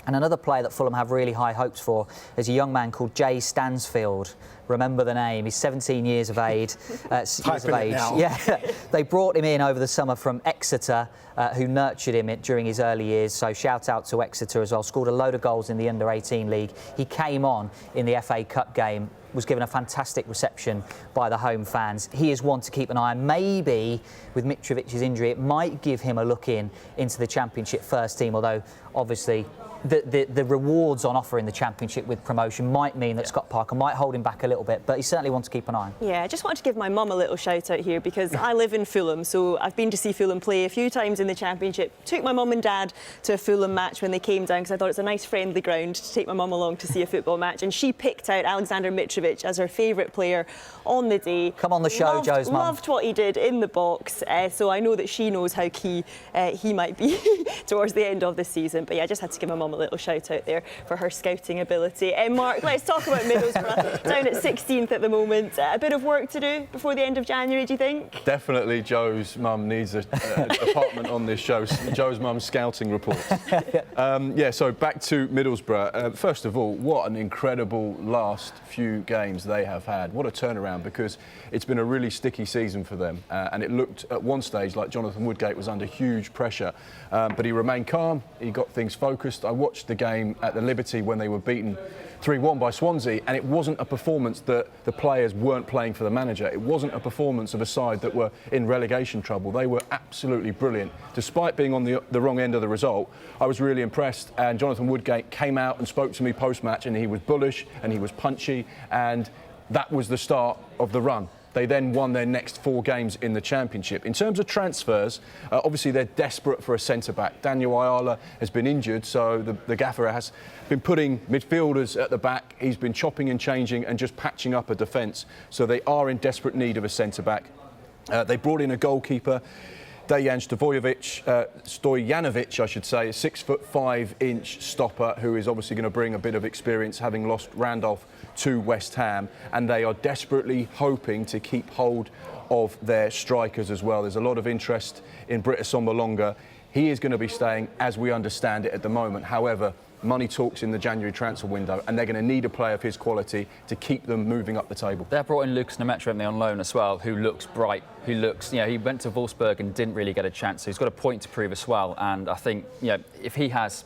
And another player that Fulham have really high hopes for is a young man called Jay Stansfield. Remember the name. He's 17 years of age. Yeah, they brought him in over the summer from Exeter, who nurtured him during his early years. So shout out to Exeter as well. Scored a load of goals in the Under-18 League. He came on in the FA Cup game, was given a fantastic reception by the home fans. He is one to keep an eye on. Maybe with Mitrovic's injury, it might give him a look into the Championship first team, although obviously the rewards on offer in the Championship with promotion might mean that Scott Parker might hold him back a little bit, but he certainly wants to keep an eye on. Yeah, I just wanted to give my mum a little shout out here because I live in Fulham, so I've been to see Fulham play a few times in the Championship. Took my mum and dad to a Fulham match when they came down because I thought it's a nice friendly ground to take my mum along to see a football match, and she picked out Alexander Mitrovic as her favourite player on the day. Come on the show, Joe's mum. Loved what he did in the box, so I know that she knows how key he might be towards the end of the season. But yeah, I just had to give my mum a little shout out there for her scouting ability. Mark, let's talk about Middlesbrough, down at 16th at the moment. A bit of work to do before the end of January, do you think? Definitely Joe's mum needs a department on this show, Joe's mum's scouting reports. So back to Middlesbrough. First of all, what an incredible last few games they have had. What a turnaround, because it's been a really sticky season for them. And it looked at one stage like Jonathan Woodgate was under huge pressure. But he remained calm, he got things focused. I watched the game at the Liberty when they were beaten 3-1 by Swansea, and it wasn't a performance that the players weren't playing for the manager. It wasn't a performance of a side that were in relegation trouble. They were absolutely brilliant. Despite being on the wrong end of the result, I was really impressed, and Jonathan Woodgate came out and spoke to me post-match, and he was bullish and he was punchy, and that was the start of the run. They then won their next 4 games in the Championship. In terms of transfers, obviously they're desperate for a centre-back. Daniel Ayala has been injured, so the gaffer has been putting midfielders at the back. He's been chopping and changing and just patching up a defence. So they are in desperate need of a centre-back. They brought in a goalkeeper, Dejan Stojanovic, I should say, a 6'5" stopper who is obviously going to bring a bit of experience, having lost Randolph to West Ham, and they are desperately hoping to keep hold of their strikers as well. There's a lot of interest in Britt Assombalonga. He is going to be staying, as we understand it at the moment. However, money talks in the January transfer window, and they're going to need a player of his quality to keep them moving up the table. They've brought in Lucas Nemetra, haven't they, on loan as well, who looks bright, who looks, he went to Wolfsburg and didn't really get a chance, so he's got a point to prove as well. And I think, if he gets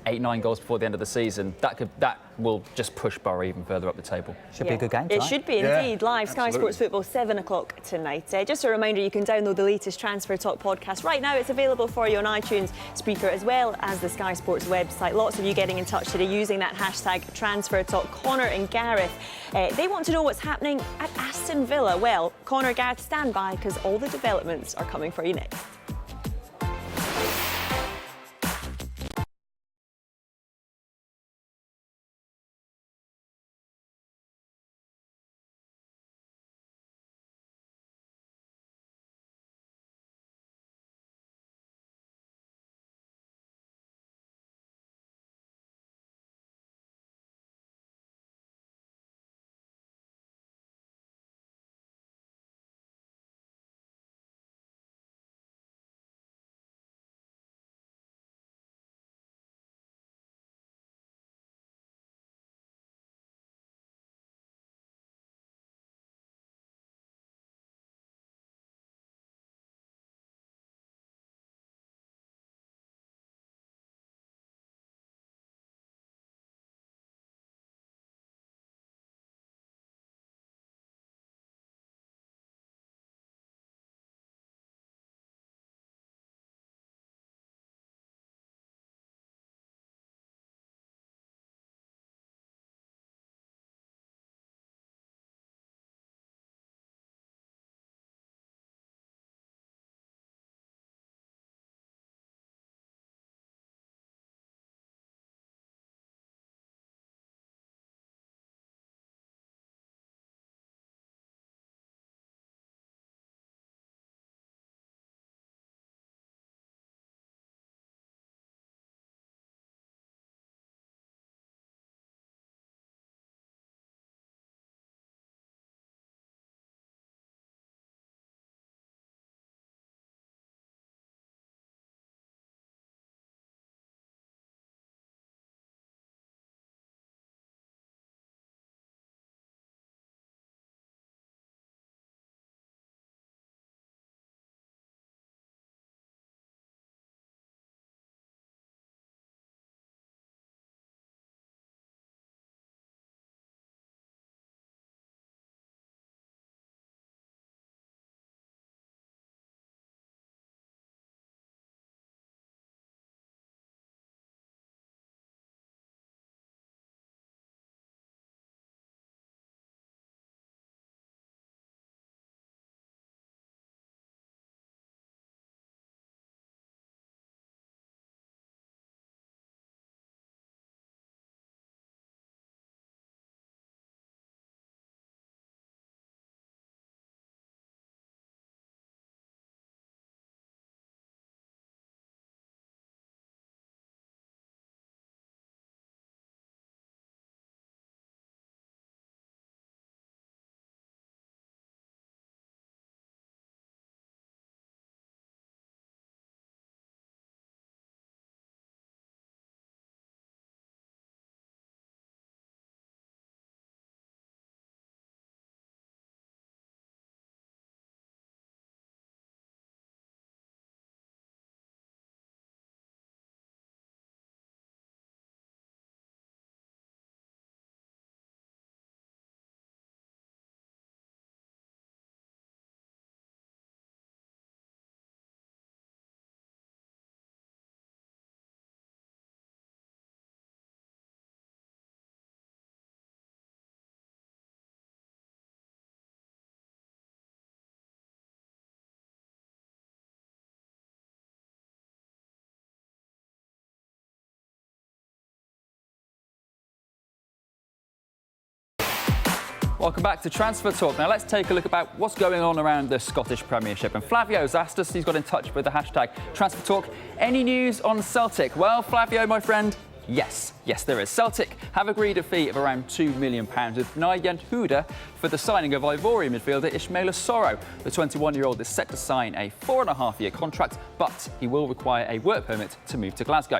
8-9 goals before the end of the season, that will just push Borough even further up the table. Should be a good game tonight. It should be indeed. Live Sky Sports Football, 7 o'clock tonight. Just a reminder, you can download the latest Transfer Talk podcast right now. It's available for you on iTunes, Spreaker, as well as the Sky Sports website. Lots of you getting in touch today using that hashtag Transfer Talk. Connor and Gareth, they want to know what's happening at Aston Villa. Well, Connor, Gareth, stand by, because all the developments are coming for you next. Welcome back to Transfer Talk. Now let's take a look about what's going on around the Scottish Premiership. And Flavio's asked us, he's got in touch with the hashtag Transfer Talk. Any news on Celtic? Well, Flavio, my friend, yes, there is. Celtic have agreed a fee of around £2 million with Nigel Huda for the signing of Ivorian midfielder Ismaila Soro. The 21-year-old is set to sign a 4.5-year contract, but he will require a work permit to move to Glasgow.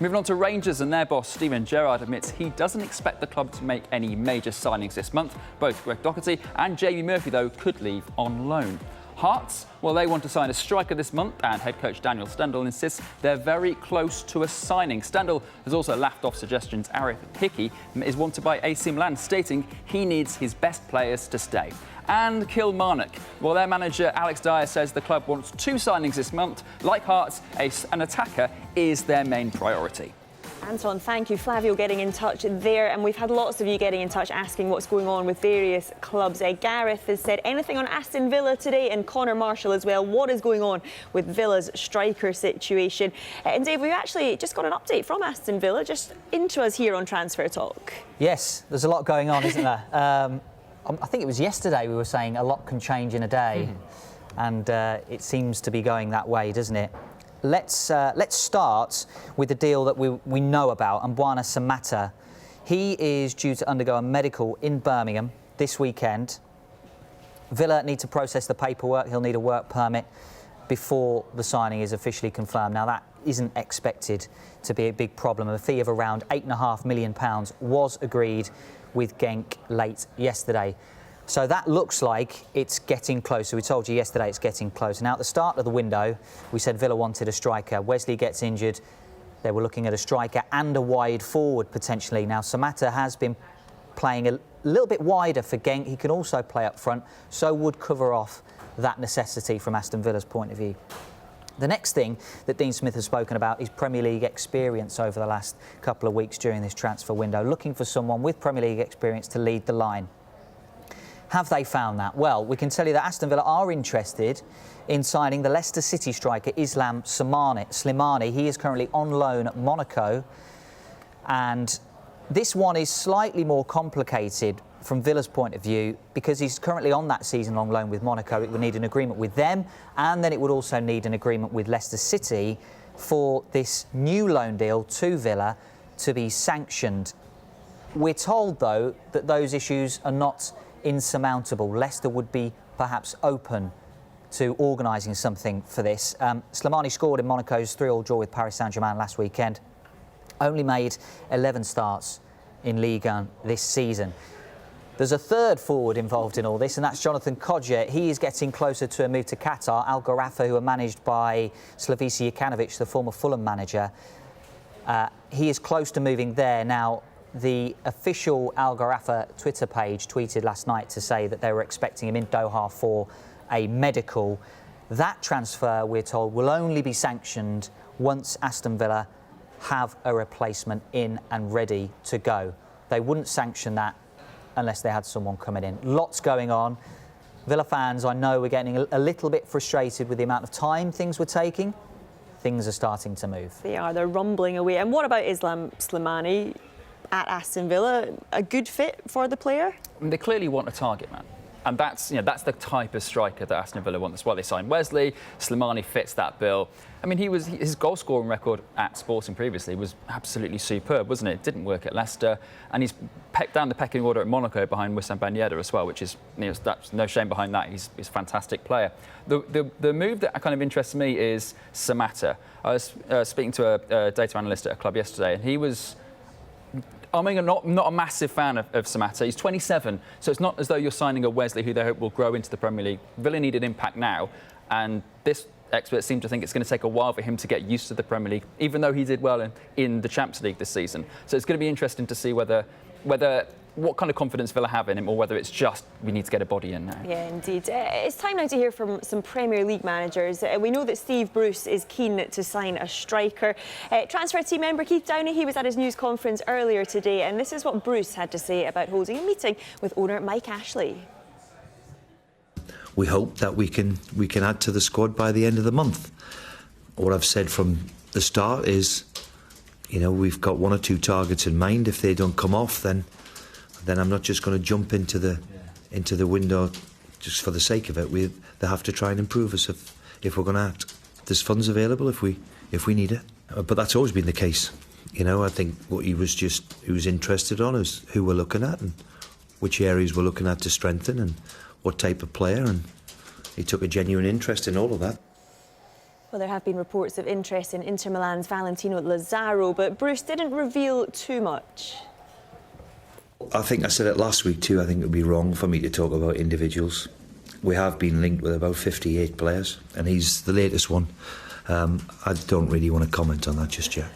Moving on to Rangers, and their boss Steven Gerrard admits he doesn't expect the club to make any major signings this month. Both Greg Doherty and Jamie Murphy, though, could leave on loan. Hearts, well, they want to sign a striker this month, and head coach Daniel Stendel insists they're very close to a signing. Stendel has also laughed off suggestions Arif Hickey is wanted by AC Milan, stating he needs his best players to stay. And Kilmarnock, well, their manager Alex Dyer says the club wants 2 signings this month. Like Hearts, an attacker is their main priority. Anton, thank you. Flavio getting in touch there, and we've had lots of you getting in touch asking what's going on with various clubs. Gareth has said anything on Aston Villa today, and Connor Marshall as well. What is going on with Villa's striker situation? And Dave, we've actually just got an update from Aston Villa just into us here on Transfer Talk. Yes, there's a lot going on, isn't there? I think it was yesterday we were saying a lot can change in a day, and it seems to be going that way, doesn't it? Let's start with the deal that we know about, Mbwana Samatta. He is due to undergo a medical in Birmingham this weekend. Villa need to process the paperwork. He'll need a work permit before the signing is officially confirmed. Now, that isn't expected to be a big problem. A fee of around £8.5 million was agreed with Genk late yesterday. So that looks like it's getting closer. We told you yesterday it's getting closer. Now, at the start of the window, we said Villa wanted a striker. Wesley gets injured. They were looking at a striker and a wide forward, potentially. Now, Samatta has been playing a little bit wider for Genk. He can also play up front, so would cover off that necessity from Aston Villa's point of view. The next thing that Dean Smith has spoken about is Premier League experience over the last couple of weeks during this transfer window, looking for someone with Premier League experience to lead the line. Have they found that? Well, we can tell you that Aston Villa are interested in signing the Leicester City striker Islam Slimani. He is currently on loan at Monaco, and this one is slightly more complicated from Villa's point of view because he's currently on that season-long loan with Monaco. It would need an agreement with them, and then it would also need an agreement with Leicester City for this new loan deal to Villa to be sanctioned. We're told, though, that those issues are not insurmountable. Leicester would be perhaps open to organising something for this. Slimani scored in Monaco's 3-3 draw with Paris Saint-Germain last weekend. Only made 11 starts in Ligue 1 this season. There's a third forward involved in all this, and that's Jonathan Kodje. He is getting closer to a move to Qatar. Al Gharafa, who are managed by Slavisa Jokanovic, the former Fulham manager, he is close to moving there. Now, the official Al Gharafa Twitter page tweeted last night to say that they were expecting him in Doha for a medical. That transfer, we're told, will only be sanctioned once Aston Villa have a replacement in and ready to go. They wouldn't sanction that unless they had someone coming in. Lots going on. Villa fans, I know, were getting a little bit frustrated with the amount of time things were taking. Things are starting to move. They are. They're rumbling away. And what about Islam Slimani at Aston Villa? A good fit for the player? I mean, they clearly want a target man. And that's the type of striker that Aston Villa want. That's why they signed Wesley. Slimani fits that bill. I mean, his goal scoring record at Sporting previously was absolutely superb, wasn't it? It didn't work at Leicester, and he's pecked down the pecking order at Monaco behind Wissam Ben Yedder as well, which is that's no shame behind that. He's a fantastic player. The move that kind of interests me is Samatta. I was speaking to a data analyst at a club yesterday, and he was. I'm not a massive fan of Samatta. He's 27, so it's not as though you're signing a Wesley who they hope will grow into the Premier League. Villa need an impact now, and this experts seem to think it's going to take a while for him to get used to the Premier League, even though he did well in the Champions League this season. So it's going to be interesting to see what kind of confidence Villa have in him, or whether it's just we need to get a body in now. Yeah, indeed. It's time now to hear from some Premier League managers. We know that Steve Bruce is keen to sign a striker. Transfer team member Keith Downey, he was at his news conference earlier today, and this is what Bruce had to say about holding a meeting with owner Mike Ashley. We hope that we can add to the squad by the end of the month. What I've said from the start is, we've got 1 or 2 targets in mind. If they don't come off, then I'm not just going to jump into the into the window just for the sake of it. They have to try and improve us if we're going to act. There's funds available if we need it, but that's always been the case. You know, I think what he was interested on is who we're looking at and which areas we're looking at to strengthen and what type of player, and he took a genuine interest in all of that. Well, there have been reports of interest in Inter Milan's Valentino Lazaro, but Bruce didn't reveal too much. I think I said it last week too. I think it would be wrong for me to talk about individuals. We have been linked with about 58 players, and he's the latest one. I don't really want to comment on that just yet.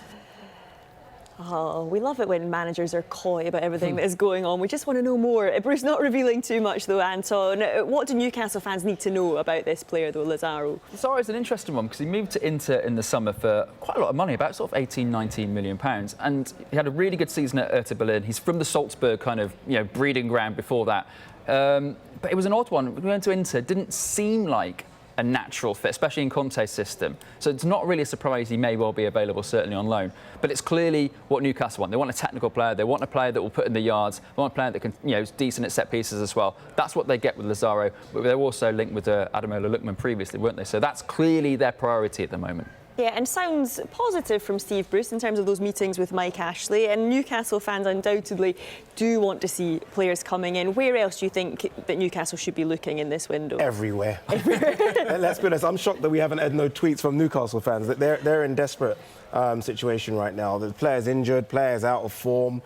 Oh, we love it when managers are coy about everything that is going on. We just want to know more. Bruce, not revealing too much though, Anton. What do Newcastle fans need to know about this player though, Lazaro? Lazaro is an interesting one because he moved to Inter in the summer for quite a lot of money, about sort of 18-19 million pounds, and he had a really good season at Hertha Berlin. He's from the Salzburg kind of breeding ground before that. But it was an odd one. We went to Inter, didn't seem like a natural fit, especially in Conte's system. So it's not really a surprise he may well be available, certainly on loan. But it's clearly what Newcastle want. They want a technical player. They want a player that will put in the yards. They want a player that can, is decent at set pieces as well. That's what they get with Lazaro. But they're also linked with Ademola Lookman previously, weren't they? So that's clearly their priority at the moment. Yeah, and sounds positive from Steve Bruce in terms of those meetings with Mike Ashley. And Newcastle fans undoubtedly do want to see players coming in. Where else do you think that Newcastle should be looking in this window? Everywhere. And let's be honest, I'm shocked that we haven't had no tweets from Newcastle fans. That they're in desperate situation right now. The players injured, players out of form.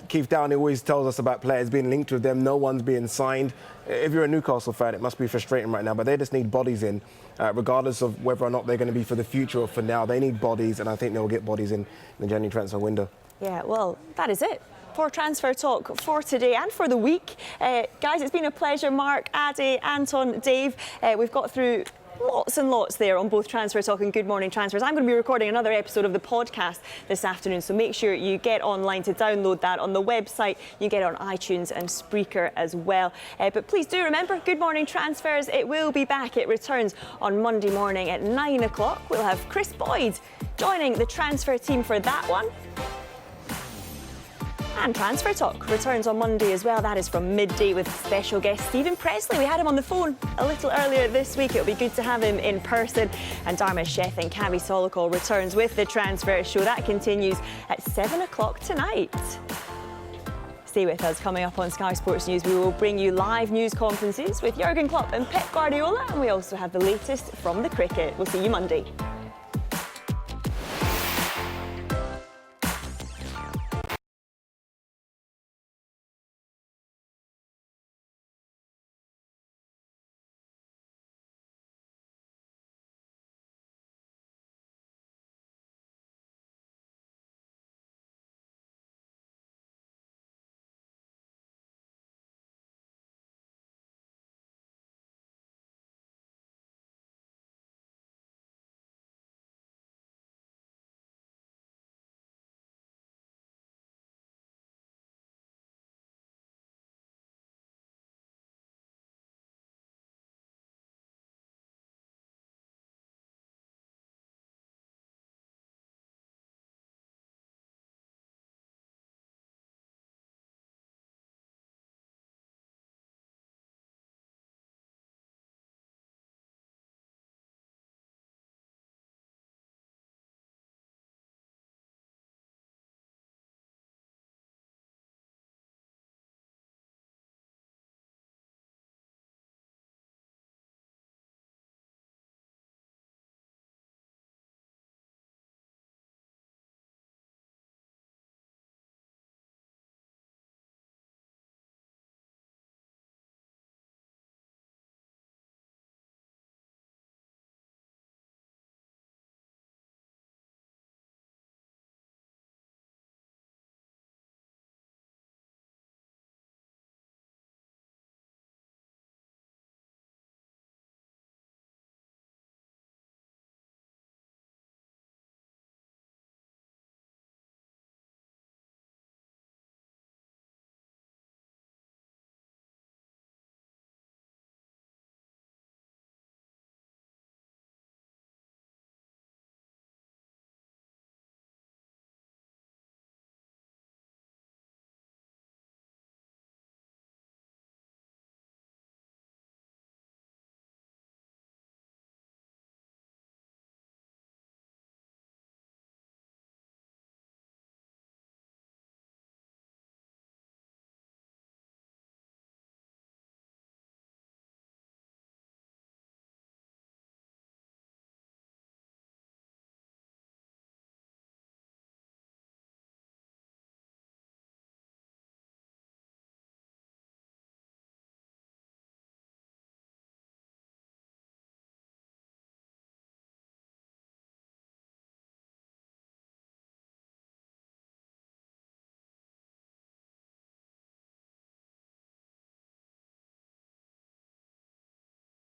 Keith Downey always tells us about players being linked with them. No one's being signed. If you're a Newcastle fan, it must be frustrating right now, but they just need bodies in, regardless of whether or not they're going to be for the future or for now. They need bodies, and I think they'll get bodies in the January transfer window. Yeah, well, that is it for Transfer Talk for today and for the week. Guys, it's been a pleasure. Mark, Ade, Anton, Dave. We've got through lots and lots there on both Transfer Talk and Good Morning Transfers. I'm going to be recording another episode of the podcast this afternoon, so make sure you get online to download that on the website. You get it on iTunes and Spreaker as well. But please do remember, Good Morning Transfers, it will be back. It returns on Monday morning at 9 o'clock. We'll have Chris Boyd joining the transfer team for that one. And Transfer Talk returns on Monday as well. That is from midday with special guest Stephen Presley. We had him on the phone a little earlier this week. It'll be good to have him in person. And Dharma Sheth and Cavi Solokol returns with the Transfer Show. That continues at 7 o'clock tonight. Stay with us. Coming up on Sky Sports News, we will bring you live news conferences with Jurgen Klopp and Pep Guardiola. And we also have the latest from the cricket. We'll see you Monday.